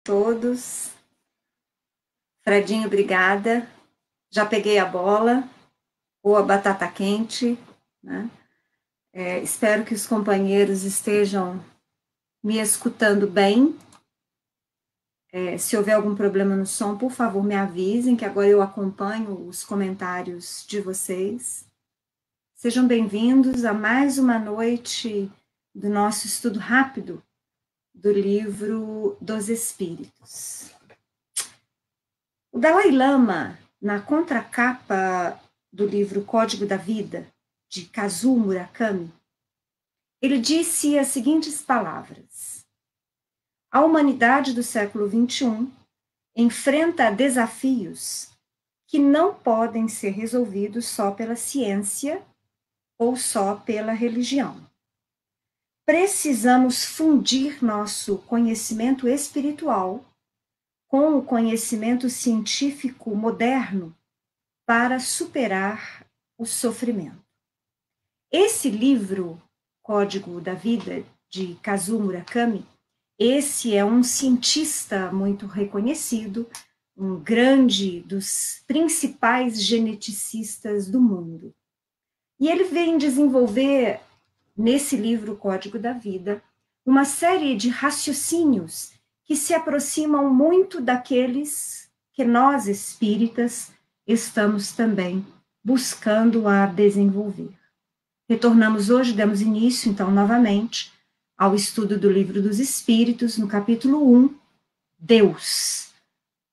Todos. Fredinho, obrigada. Já peguei a bola ou a batata quente, né? Espero que os companheiros estejam me escutando bem. Se houver algum problema no som, por favor, me avisem, que agora eu acompanho os comentários de vocês. Sejam bem-vindos a mais uma noite do nosso estudo rápido do livro dos Espíritos. O Dalai Lama, na contracapa do livro Código da Vida, de Kazuo Murakami, ele disse as seguintes palavras: a humanidade do século XXI enfrenta desafios que não podem ser resolvidos só pela ciência ou só pela religião. Precisamos fundir nosso conhecimento espiritual com o conhecimento científico moderno para superar o sofrimento. Esse livro, Código da Vida, de Kazuo Murakami, esse é um cientista muito reconhecido, um grande dos principais geneticistas do mundo. E ele vem desenvolver, nesse livro Código da Vida, uma série de raciocínios que se aproximam muito daqueles que nós, espíritas, estamos também buscando a desenvolver. Retornamos hoje, demos início, então, novamente, ao estudo do Livro dos Espíritos, no capítulo 1, Deus.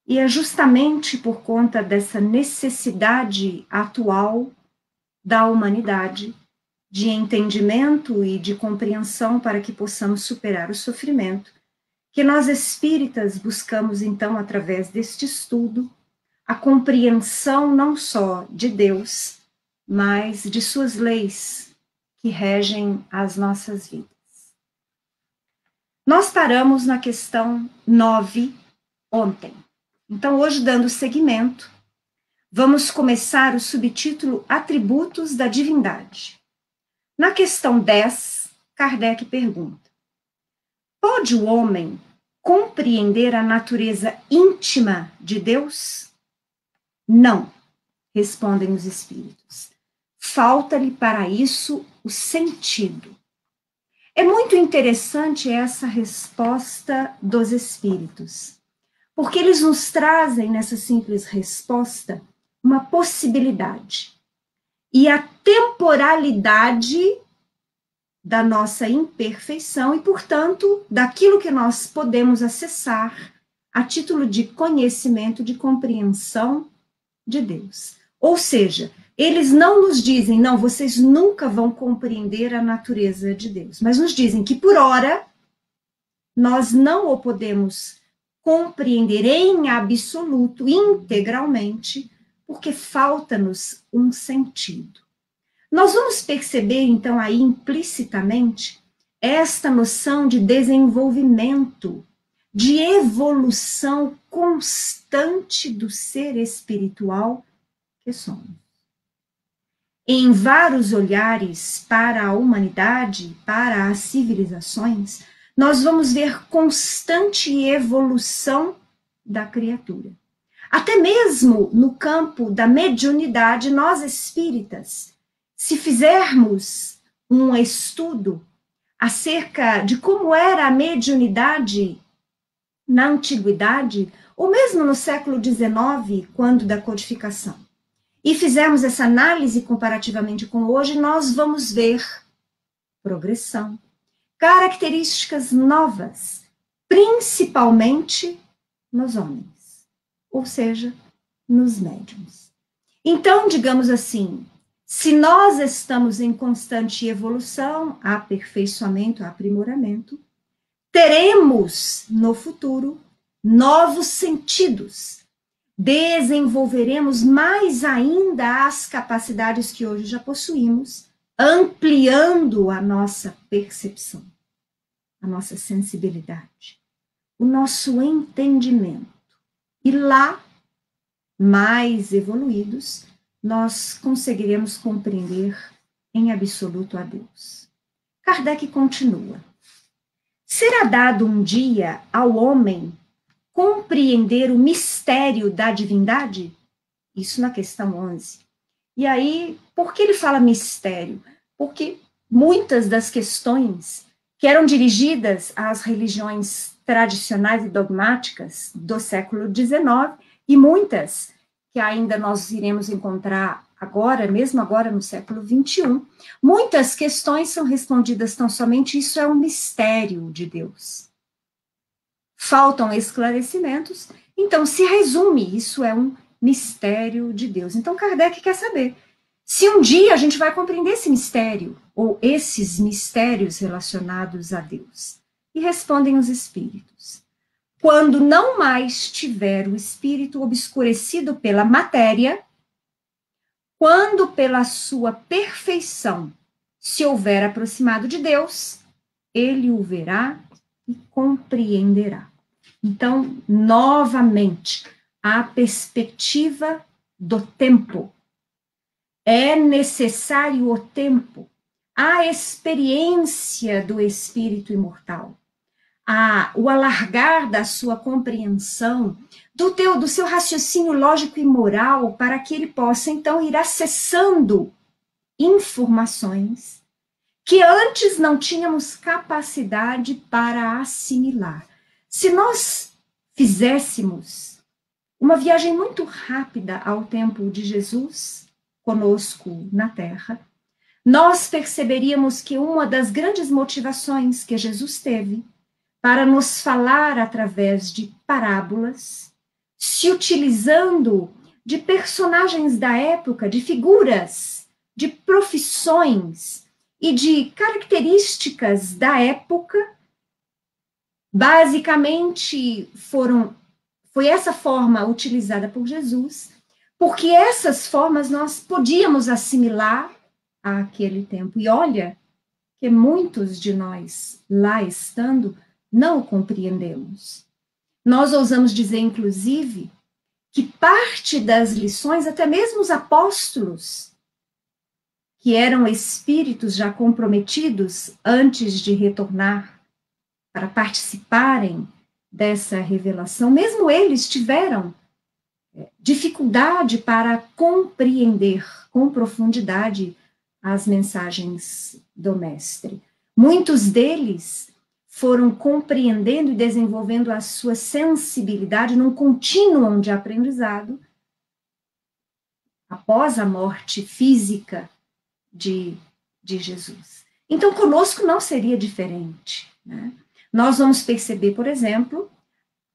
E é justamente por conta dessa necessidade atual da humanidade, de entendimento e de compreensão para que possamos superar o sofrimento, que nós espíritas buscamos, então, através deste estudo, a compreensão não só de Deus, mas de suas leis que regem as nossas vidas. Nós paramos na questão 9 ontem. Então, hoje, dando seguimento, vamos começar o subtítulo Atributos da Divindade. Na questão 10, Kardec pergunta: pode o homem compreender a natureza íntima de Deus? Não, respondem os espíritos. Falta-lhe para isso o sentido. É muito interessante essa resposta dos espíritos, porque eles nos trazem nessa simples resposta uma possibilidade. E a temporalidade da nossa imperfeição e, portanto, daquilo que nós podemos acessar a título de conhecimento, de compreensão de Deus. Ou seja, eles não nos dizem, não, vocês nunca vão compreender a natureza de Deus, mas nos dizem que, por ora, nós não o podemos compreender em absoluto, integralmente, porque falta-nos um sentido. Nós vamos perceber, então, aí implicitamente, esta noção de desenvolvimento, de evolução constante do ser espiritual que somos. Em vários olhares para a humanidade, para as civilizações, nós vamos ver constante evolução da criatura. Até mesmo no campo da mediunidade, nós espíritas, se fizermos um estudo acerca de como era a mediunidade na antiguidade, ou mesmo no século XIX, quando da codificação, e fizermos essa análise comparativamente com hoje, nós vamos ver progressão, características novas, principalmente nos homens, ou seja, nos médiuns. Então, digamos assim, se nós estamos em constante evolução, aperfeiçoamento, aprimoramento, teremos no futuro novos sentidos, desenvolveremos mais ainda as capacidades que hoje já possuímos, ampliando a nossa percepção, a nossa sensibilidade, o nosso entendimento. E lá, mais evoluídos, nós conseguiremos compreender em absoluto a Deus. Kardec continua: será dado um dia ao homem compreender o mistério da divindade? Isso na questão 11. E aí, por que ele fala mistério? Porque muitas das questões que eram dirigidas às religiões tradicionais e dogmáticas do século XIX, e muitas que ainda nós iremos encontrar agora, mesmo agora no século XXI, muitas questões são respondidas tão somente: isso é um mistério de Deus. Faltam esclarecimentos, então se resume: isso é um mistério de Deus. Então Kardec quer saber se um dia a gente vai compreender esse mistério, ou esses mistérios relacionados a Deus. E respondem os espíritos: quando não mais tiver o espírito obscurecido pela matéria, quando pela sua perfeição se houver aproximado de Deus, ele o verá e compreenderá. Então, novamente, a perspectiva do tempo. É necessário o tempo, a experiência do espírito imortal, o alargar da sua compreensão, do seu raciocínio lógico e moral, para que ele possa, então, ir acessando informações que antes não tínhamos capacidade para assimilar. Se nós fizéssemos uma viagem muito rápida ao tempo de Jesus, conosco na Terra, nós perceberíamos que uma das grandes motivações que Jesus teve para nos falar através de parábolas, se utilizando de personagens da época, de figuras, de profissões e de características da época, basicamente foi essa forma utilizada por Jesus, porque essas formas nós podíamos assimilar àquele tempo. E olha que muitos de nós, lá estando, não o compreendemos. Nós ousamos dizer, inclusive, que parte das lições, até mesmo os apóstolos, que eram espíritos já comprometidos antes de retornar para participarem dessa revelação, mesmo eles tiveram dificuldade para compreender com profundidade as mensagens do Mestre. Muitos deles foram compreendendo e desenvolvendo a sua sensibilidade num contínuo de aprendizado após a morte física de Jesus. Então, conosco não seria diferente, né? Nós vamos perceber, por exemplo,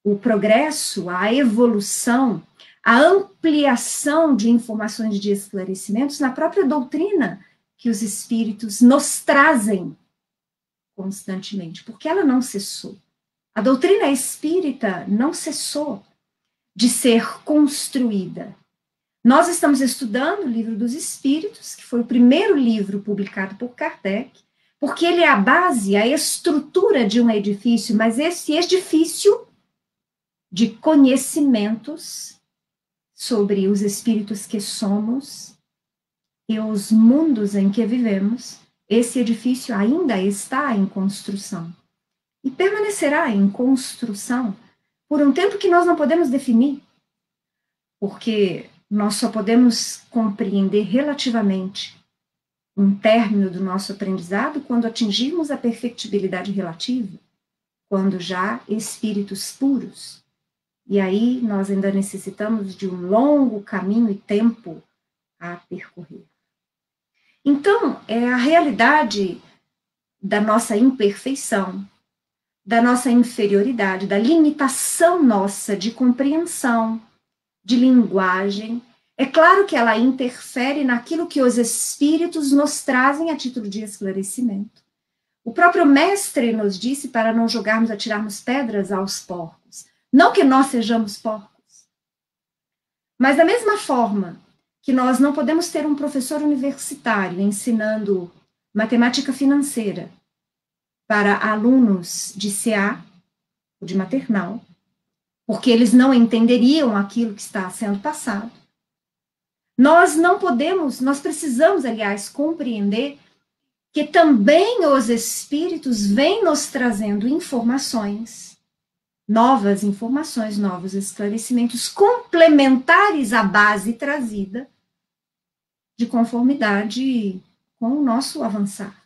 o progresso, a evolução, a ampliação de informações de esclarecimentos na própria doutrina que os espíritos nos trazem constantemente, porque ela não cessou. A doutrina espírita não cessou de ser construída. Nós estamos estudando o Livro dos Espíritos, que foi o primeiro livro publicado por Kardec, porque ele é a base, a estrutura de um edifício, mas esse edifício de conhecimentos sobre os espíritos que somos e os mundos em que vivemos, esse edifício ainda está em construção e permanecerá em construção por um tempo que nós não podemos definir, porque nós só podemos compreender relativamente um término do nosso aprendizado quando atingirmos a perfectibilidade relativa, quando já espíritos puros. E aí nós ainda necessitamos de um longo caminho e tempo a percorrer. Então, é a realidade da nossa imperfeição, da nossa inferioridade, da limitação nossa de compreensão, de linguagem. É claro que ela interfere naquilo que os espíritos nos trazem a título de esclarecimento. O próprio Mestre nos disse para não jogarmos, atirarmos pedras aos porcos. Não que nós sejamos porcos, mas da mesma forma que nós não podemos ter um professor universitário ensinando matemática financeira para alunos de CA, ou de maternal, porque eles não entenderiam aquilo que está sendo passado. Nós não podemos, nós precisamos, aliás, compreender que também os espíritos vêm nos trazendo informações novas informações, novos esclarecimentos complementares à base trazida de conformidade com o nosso avançar.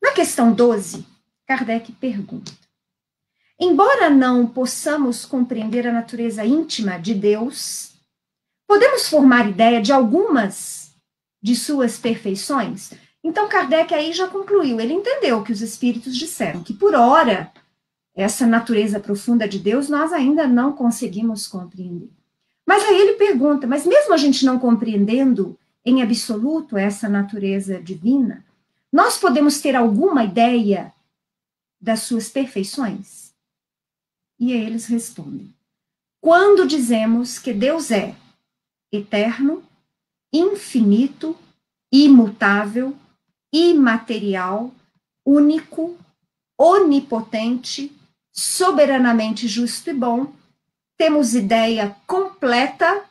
Na questão 12, Kardec pergunta: embora não possamos compreender a natureza íntima de Deus, podemos formar ideia de algumas de suas perfeições? Então, Kardec aí já concluiu, ele entendeu o que os espíritos disseram, que por ora, essa natureza profunda de Deus nós ainda não conseguimos compreender. Mas aí ele pergunta, mas mesmo a gente não compreendendo em absoluto essa natureza divina, nós podemos ter alguma ideia das suas perfeições? E aí eles respondem: quando dizemos que Deus é eterno, infinito, imutável, imaterial, único, onipotente, soberanamente justo e bom, temos ideia completa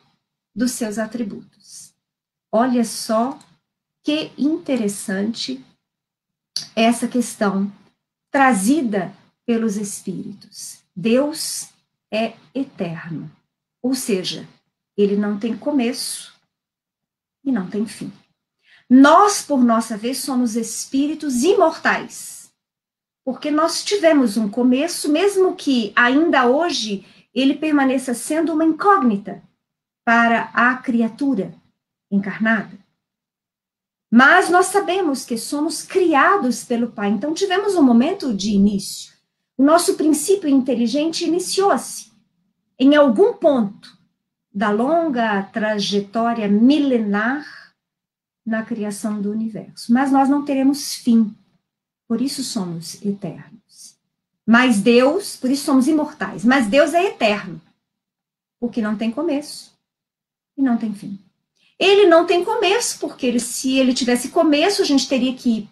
dos seus atributos. Olha só que interessante essa questão trazida pelos espíritos. Deus é eterno, ou seja, ele não tem começo e não tem fim. Nós, por nossa vez, somos espíritos imortais, porque nós tivemos um começo, mesmo que ainda hoje ele permaneça sendo uma incógnita para a criatura encarnada. Mas nós sabemos que somos criados pelo Pai, então tivemos um momento de início. O nosso princípio inteligente iniciou-se em algum ponto da longa trajetória milenar na criação do universo. Mas nós não teremos fim, por isso somos eternos. Mas Deus, por isso somos imortais, mas Deus é eterno, porque não tem começo e não tem fim. Ele não tem começo, porque se ele tivesse começo, a gente teria que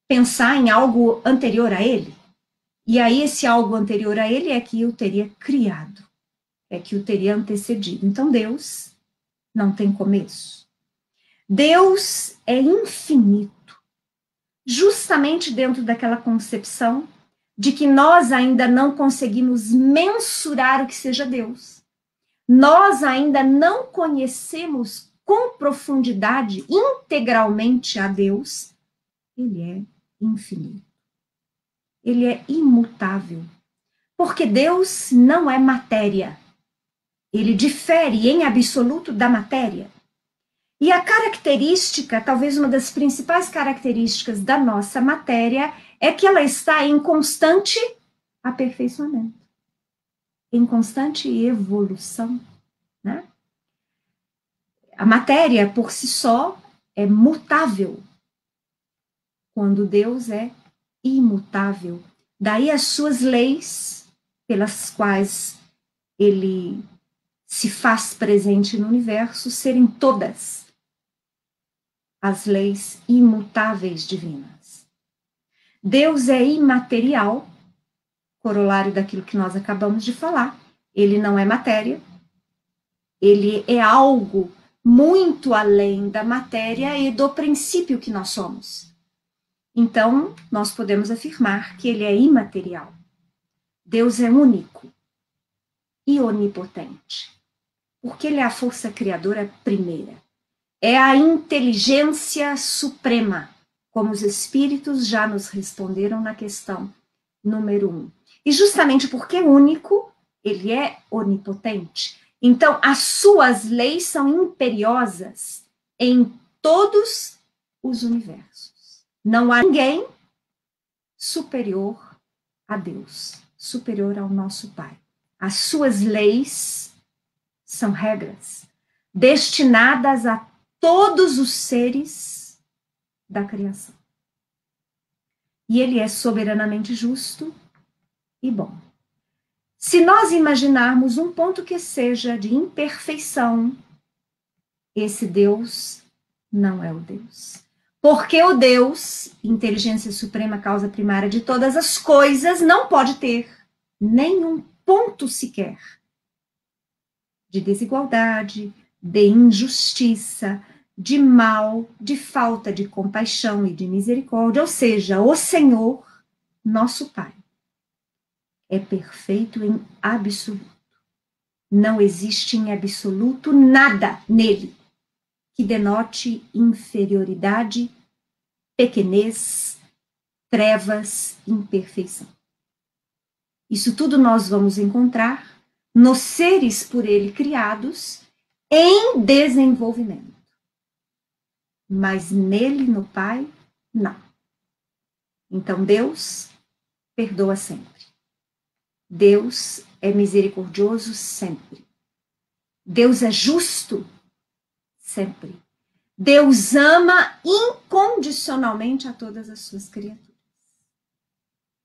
pensar em algo anterior a ele. E aí esse algo anterior a ele é que o teria criado, é que o teria antecedido. Então Deus não tem começo. Deus é infinito, justamente dentro daquela concepção de que nós ainda não conseguimos mensurar o que seja Deus. Nós ainda não conhecemos com profundidade, integralmente a Deus. Ele é infinito. Ele é imutável. Porque Deus não é matéria. Ele difere em absoluto da matéria. E a característica, talvez uma das principais características da nossa matéria, é que ela está em constante aperfeiçoamento, em constante evolução, né? A matéria, por si só, é mutável, quando Deus é imutável. Daí as suas leis, pelas quais ele se faz presente no universo, serem todas as leis imutáveis divinas. Deus é imaterial, corolário daquilo que nós acabamos de falar. Ele não é matéria, ele é algo muito além da matéria e do princípio que nós somos. Então, nós podemos afirmar que ele é imaterial. Deus é único e onipotente, porque ele é a força criadora primeira. É a inteligência suprema, como os espíritos já nos responderam na questão número 1. E justamente porque é único, ele é onipotente. Então, as suas leis são imperiosas em todos os universos. Não há ninguém superior a Deus, superior ao nosso Pai. As suas leis são regras destinadas a todos os seres da criação. E ele é soberanamente justo e bom. Se nós imaginarmos um ponto que seja de imperfeição, esse Deus não é o Deus. Porque o Deus, inteligência suprema, causa primária de todas as coisas, não pode ter nenhum ponto sequer de desigualdade, de injustiça, de mal, de falta de compaixão e de misericórdia, ou seja, o Senhor, nosso Pai, é perfeito em absoluto. Não existe em absoluto nada nele que denote inferioridade, pequenez, trevas, imperfeição. Isso tudo nós vamos encontrar nos seres por ele criados em desenvolvimento. Mas nele, no Pai, não. Então Deus perdoa sempre. Deus é misericordioso sempre. Deus é justo sempre. Deus ama incondicionalmente a todas as suas criaturas.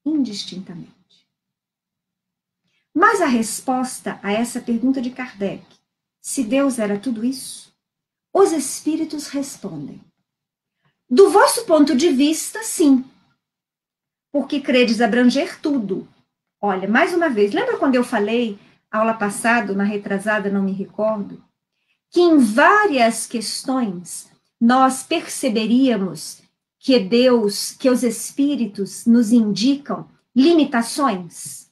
Indistintamente. Mas a resposta a essa pergunta de Kardec, se Deus era tudo isso, os espíritos respondem: do vosso ponto de vista, sim, porque credes abranger tudo. Olha, mais uma vez, lembra quando eu falei, aula passada, na retrasada, não me recordo, que em várias questões nós perceberíamos que Deus, que os espíritos nos indicam limitações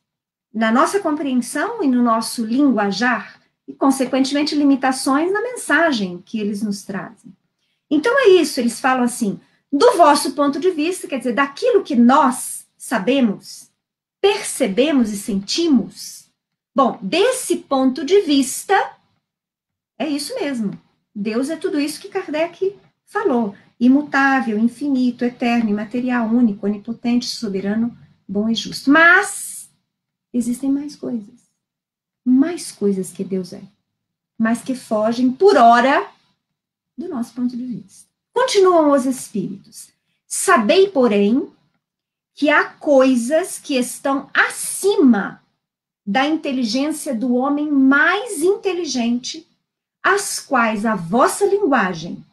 na nossa compreensão e no nosso linguajar, e, consequentemente, limitações na mensagem que eles nos trazem. Então é isso, eles falam assim, do vosso ponto de vista, quer dizer, daquilo que nós sabemos, percebemos e sentimos, bom, desse ponto de vista, é isso mesmo. Deus é tudo isso que Kardec falou. Imutável, infinito, eterno, imaterial, único, onipotente, soberano, bom e justo. Mas existem mais coisas. Mais coisas que Deus é. Mas que fogem, por hora, do nosso ponto de vista. Continuam os espíritos. Sabei, porém, que há coisas que estão acima da inteligência do homem mais inteligente, as quais a vossa linguagem,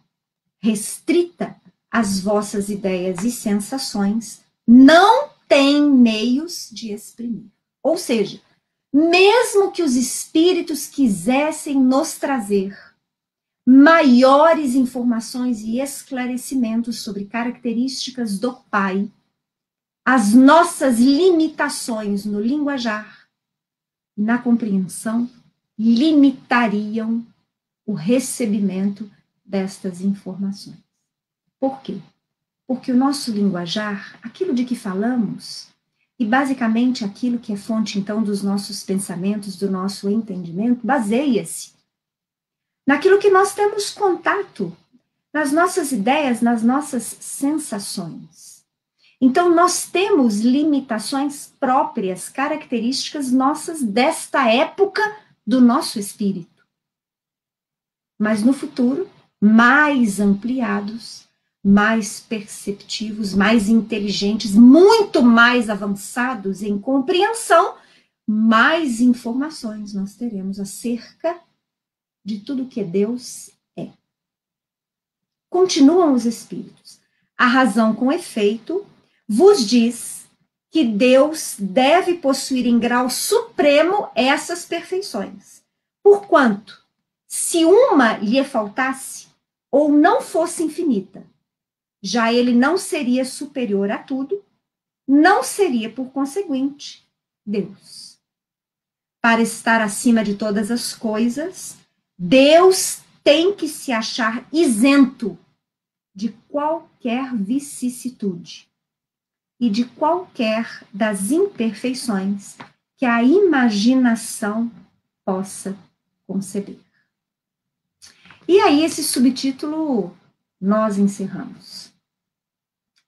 restrita às vossas ideias e sensações, não tem meios de exprimir. Ou seja, mesmo que os espíritos quisessem nos trazer maiores informações e esclarecimentos sobre características do Pai, as nossas limitações no linguajar, na compreensão, limitariam o recebimento destas informações. Por quê? Porque o nosso linguajar, aquilo de que falamos, e basicamente aquilo que é fonte, então, dos nossos pensamentos, do nosso entendimento, baseia-se naquilo que nós temos contato, nas nossas ideias, nas nossas sensações. Então, nós temos limitações próprias, características nossas desta época do nosso espírito. Mas no futuro, mais ampliados, mais perceptivos, mais inteligentes, muito mais avançados em compreensão, mais informações nós teremos acerca de tudo que Deus é. Continuam os espíritos. A razão com efeito vos diz que Deus deve possuir em grau supremo essas perfeições. Porquanto, se uma lhe faltasse, ou não fosse infinita, já ele não seria superior a tudo, não seria, por conseguinte, Deus. Para estar acima de todas as coisas, Deus tem que se achar isento de qualquer vicissitude e de qualquer das imperfeições que a imaginação possa conceber. E aí, esse subtítulo nós encerramos.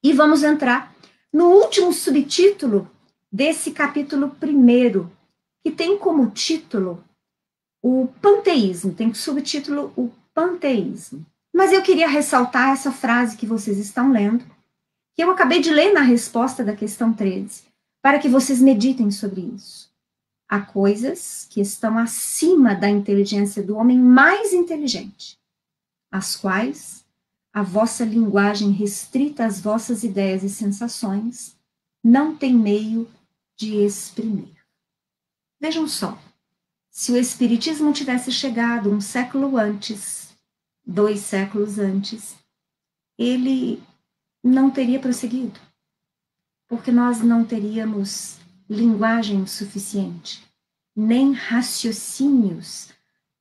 E vamos entrar no último subtítulo desse capítulo 1, que tem como título o panteísmo, tem subtítulo o panteísmo. Mas eu queria ressaltar essa frase que vocês estão lendo, que eu acabei de ler na resposta da questão 13, para que vocês meditem sobre isso. Há coisas que estão acima da inteligência do homem mais inteligente, as quais a vossa linguagem restrita às vossas ideias e sensações não tem meio de exprimir. Vejam só, se o Espiritismo tivesse chegado um século antes, 2 séculos antes, ele não teria prosseguido, porque nós não teríamos linguagem o suficiente, nem raciocínios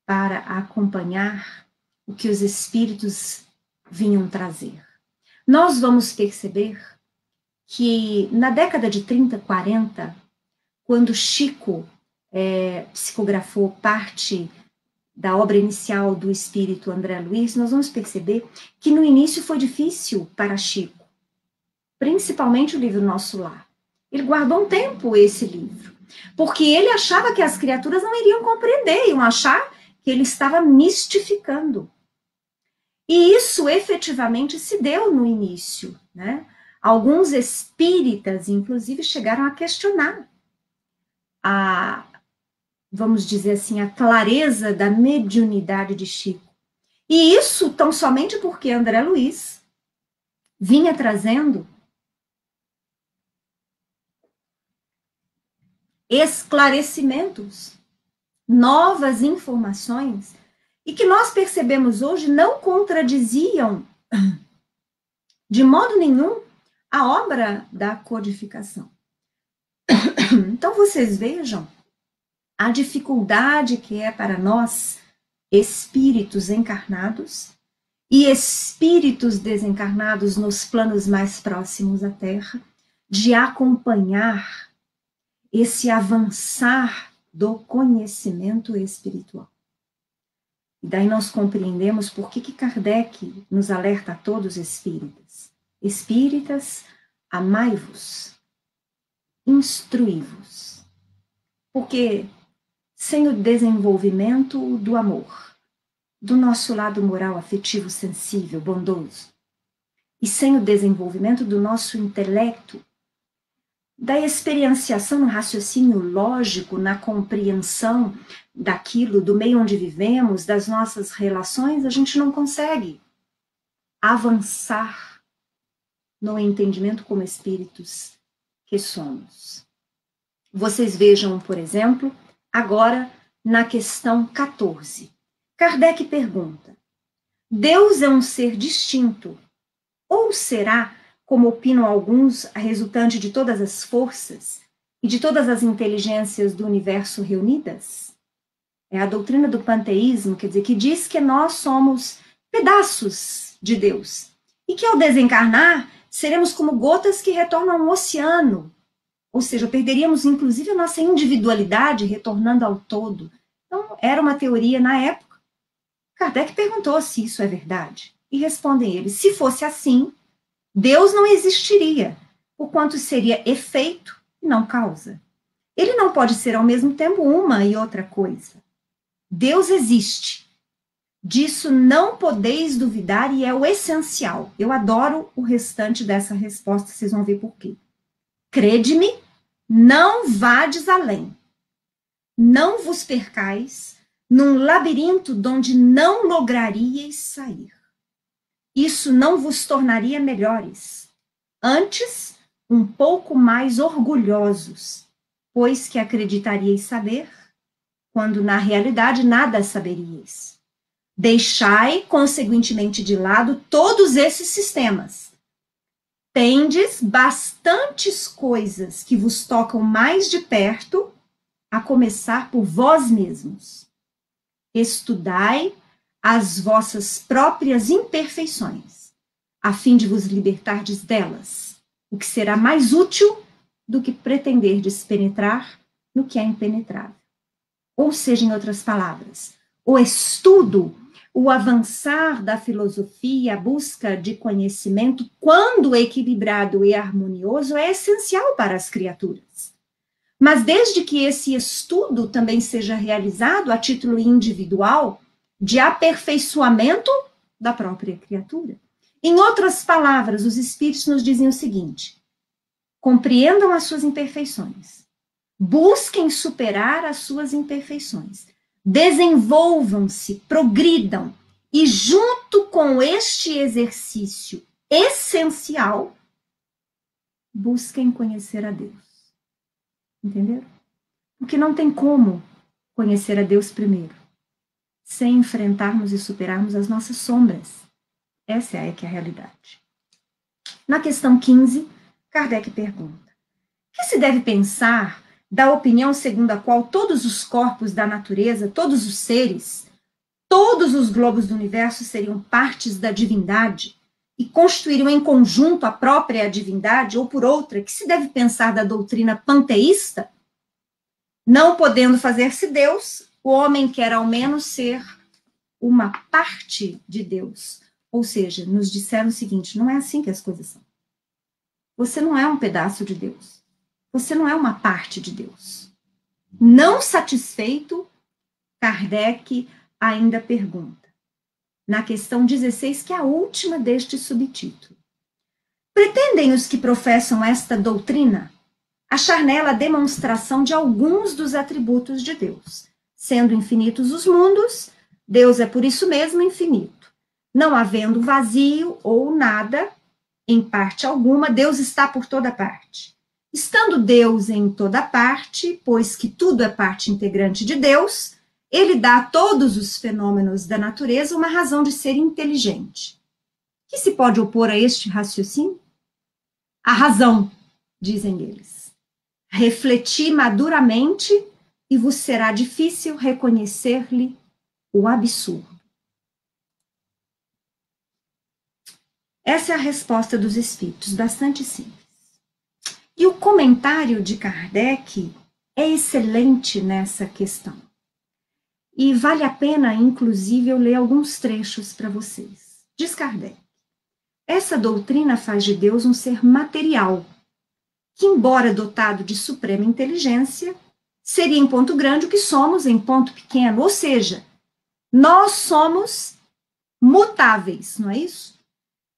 para acompanhar o que os espíritos vinham trazer. Nós vamos perceber que na década de 30, 40, quando Chico psicografou parte da obra inicial do espírito André Luiz, nós vamos perceber que no início foi difícil para Chico, principalmente o livro Nosso Lar. Ele guardou um tempo esse livro, porque ele achava que as criaturas não iriam compreender, iam achar que ele estava mistificando. E isso efetivamente se deu no início, né? Alguns espíritas, inclusive, chegaram a questionar vamos dizer assim, a clareza da mediunidade de Chico. E isso tão somente porque André Luiz vinha trazendo esclarecimentos, novas informações, e que nós percebemos hoje não contradiziam de modo nenhum a obra da codificação. Então vocês vejam a dificuldade que é para nós, espíritos encarnados e espíritos desencarnados nos planos mais próximos à Terra, de acompanhar esse avançar do conhecimento espiritual. E daí nós compreendemos por que Kardec nos alerta a todos espíritas. Espíritas, amai-vos, instruí-vos. Porque sem o desenvolvimento do amor, do nosso lado moral, afetivo, sensível, bondoso, e sem o desenvolvimento do nosso intelecto, da experienciação no raciocínio lógico, na compreensão daquilo, do meio onde vivemos, das nossas relações, a gente não consegue avançar no entendimento como espíritos que somos. Vocês vejam, por exemplo, agora na questão 14. Kardec pergunta: Deus é um ser distinto? Ou será, como opinam alguns, a resultante de todas as forças e de todas as inteligências do universo reunidas? É a doutrina do panteísmo, quer dizer, que diz que nós somos pedaços de Deus e que ao desencarnar seremos como gotas que retornam ao oceano, ou seja, perderíamos inclusive a nossa individualidade retornando ao todo. Então, era uma teoria na época. Kardec perguntou se isso é verdade e respondem eles: se fosse assim, Deus não existiria, porquanto seria efeito e não causa. Ele não pode ser ao mesmo tempo uma e outra coisa. Deus existe. Disso não podeis duvidar e é o essencial. Eu adoro o restante dessa resposta, vocês vão ver por quê. Crede-me, não vades além. Não vos percais num labirinto donde não lograríeis sair. Isso não vos tornaria melhores. Antes, um pouco mais orgulhosos, pois que acreditaríeis saber, quando na realidade nada saberíeis. Deixai, conseguintemente, de lado todos esses sistemas. Tendes bastantes coisas que vos tocam mais de perto, a começar por vós mesmos. Estudai as vossas próprias imperfeições, a fim de vos libertardes delas, o que será mais útil do que pretenderdes penetrar no que é impenetrável. Ou seja, em outras palavras, o estudo, o avançar da filosofia, a busca de conhecimento, quando equilibrado e harmonioso, é essencial para as criaturas. Mas desde que esse estudo também seja realizado a título individual, de aperfeiçoamento da própria criatura. Em outras palavras, os espíritos nos dizem o seguinte: compreendam as suas imperfeições, busquem superar as suas imperfeições, desenvolvam-se, progridam, e junto com este exercício essencial, busquem conhecer a Deus. Entenderam? Porque não tem como conhecer a Deus primeiro, sem enfrentarmos e superarmos as nossas sombras. Essa é que é a realidade. Na questão 15, Kardec pergunta: que se deve pensar da opinião segundo a qual todos os corpos da natureza, todos os seres, todos os globos do universo seriam partes da divindade e constituiriam em conjunto a própria divindade, ou por outra, que se deve pensar da doutrina panteísta? Não podendo fazer-se Deus, o homem quer ao menos ser uma parte de Deus. Ou seja, nos disseram o seguinte: não é assim que as coisas são. Você não é um pedaço de Deus. Você não é uma parte de Deus. Não satisfeito, Kardec ainda pergunta, na questão 16, que é a última deste subtítulo: pretendem os que professam esta doutrina achar nela a demonstração de alguns dos atributos de Deus? Sendo infinitos os mundos, Deus é por isso mesmo infinito. Não havendo vazio ou nada, em parte alguma, Deus está por toda parte. Estando Deus em toda parte, pois que tudo é parte integrante de Deus, ele dá a todos os fenômenos da natureza uma razão de ser inteligente. Que se pode opor a este raciocínio? A razão, dizem eles. Refleti maduramente e vos será difícil reconhecer-lhe o absurdo. Essa é a resposta dos espíritos, bastante simples. E o comentário de Kardec é excelente nessa questão. E vale a pena, inclusive, eu ler alguns trechos para vocês. Diz Kardec: essa doutrina faz de Deus um ser material, que, embora dotado de suprema inteligência, seria em ponto grande o que somos em ponto pequeno. Ou seja, nós somos mutáveis, não é isso?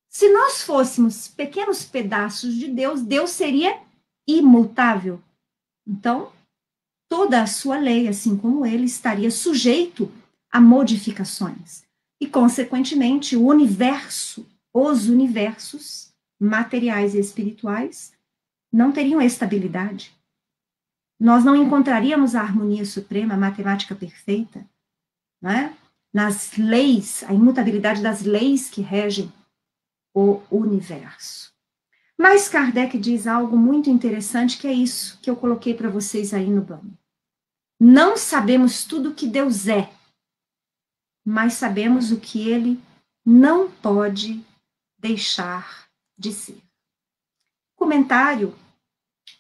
Se nós fôssemos pequenos pedaços de Deus, Deus seria imutável. Então, toda a sua lei, assim como ele, estaria sujeito a modificações. E, consequentemente, o universo, os universos materiais e espirituais, não teriam estabilidade. Nós não encontraríamos a harmonia suprema, a matemática perfeita, né? Nas leis, a imutabilidade das leis que regem o universo. Mas Kardec diz algo muito interessante, que é isso que eu coloquei para vocês aí no banner. Não sabemos tudo o que Deus é, mas sabemos o que ele não pode deixar de ser. O comentário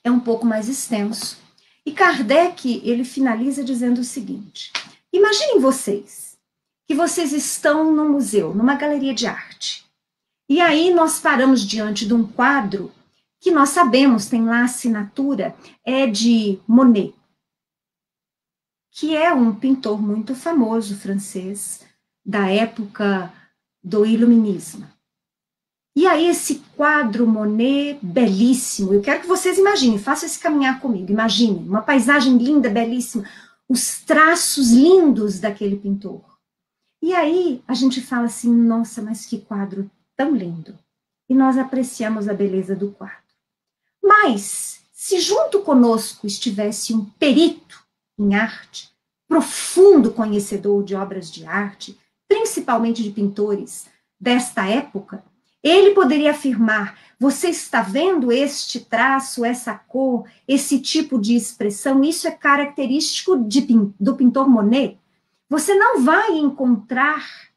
é um pouco mais extenso. E Kardec, ele finaliza dizendo o seguinte: imaginem vocês, que vocês estão num museu, numa galeria de arte. E aí nós paramos diante de um quadro que nós sabemos, tem lá a assinatura, é de Monet, que é um pintor muito famoso francês, da época do Iluminismo. E aí esse quadro Monet, belíssimo, eu quero que vocês imaginem, façam esse caminhar comigo, imaginem, uma paisagem linda, belíssima, os traços lindos daquele pintor. E aí a gente fala assim: nossa, mas que quadro tão lindo. E nós apreciamos a beleza do quadro. Mas, se junto conosco estivesse um perito em arte, profundo conhecedor de obras de arte, principalmente de pintores desta época, ele poderia afirmar: você está vendo este traço, essa cor, esse tipo de expressão? Isso é característico do pintor Monet. Você não vai encontrar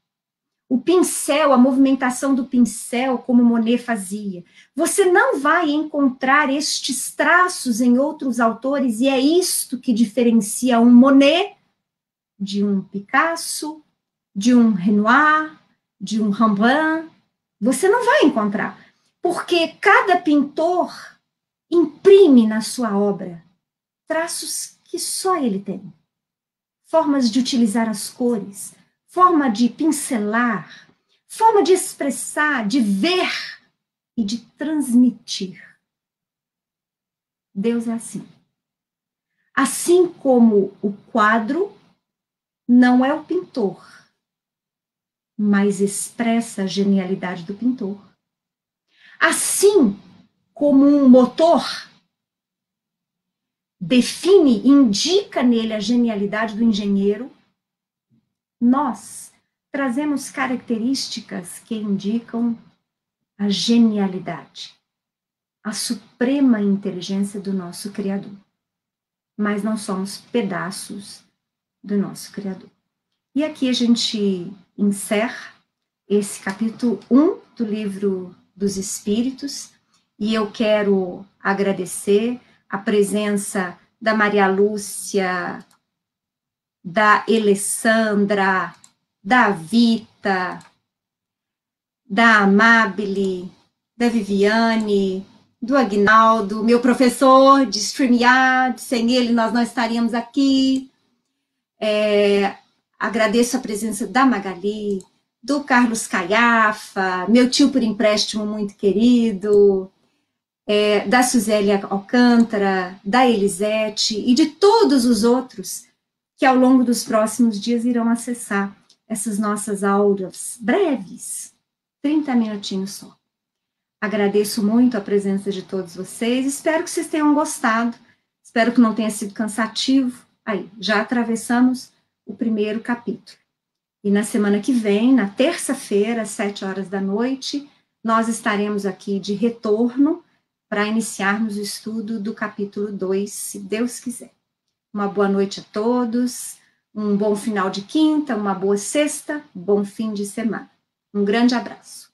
o pincel, a movimentação do pincel, como Monet fazia. Você não vai encontrar estes traços em outros autores, e é isto que diferencia um Monet de um Picasso, de um Renoir, de um Rembrandt. Você não vai encontrar, porque cada pintor imprime na sua obra traços que só ele tem. Formas de utilizar as cores, forma de pincelar, forma de expressar, de ver e de transmitir. Deus é assim. Assim como o quadro não é o pintor, mas expressa a genialidade do pintor. Assim como um motor define, indica nele a genialidade do engenheiro, nós trazemos características que indicam a genialidade a suprema inteligência do nosso Criador. Mas não somos pedaços do nosso Criador. E aqui a gente encerra esse capítulo 1 do Livro dos Espíritos, e eu quero agradecer a presença da Maria Lúcia, da Alessandra, da Vita, da Amabile, da Viviane, do Agnaldo, meu professor de StreamYard, sem ele nós não estaríamos aqui. Agradeço a presença da Magali, do Carlos Caiafa, meu tio por empréstimo muito querido, da Suzélia Alcântara, da Elisete e de todos os outros que ao longo dos próximos dias irão acessar essas nossas aulas breves, 30 minutinhos só. Agradeço muito a presença de todos vocês, espero que vocês tenham gostado, espero que não tenha sido cansativo. Aí, já atravessamos o primeiro capítulo. E na semana que vem, na terça-feira, às 7 horas da noite, nós estaremos aqui de retorno para iniciarmos o estudo do capítulo 2, se Deus quiser. Uma boa noite a todos, um bom final de quinta, uma boa sexta, bom fim de semana. Um grande abraço.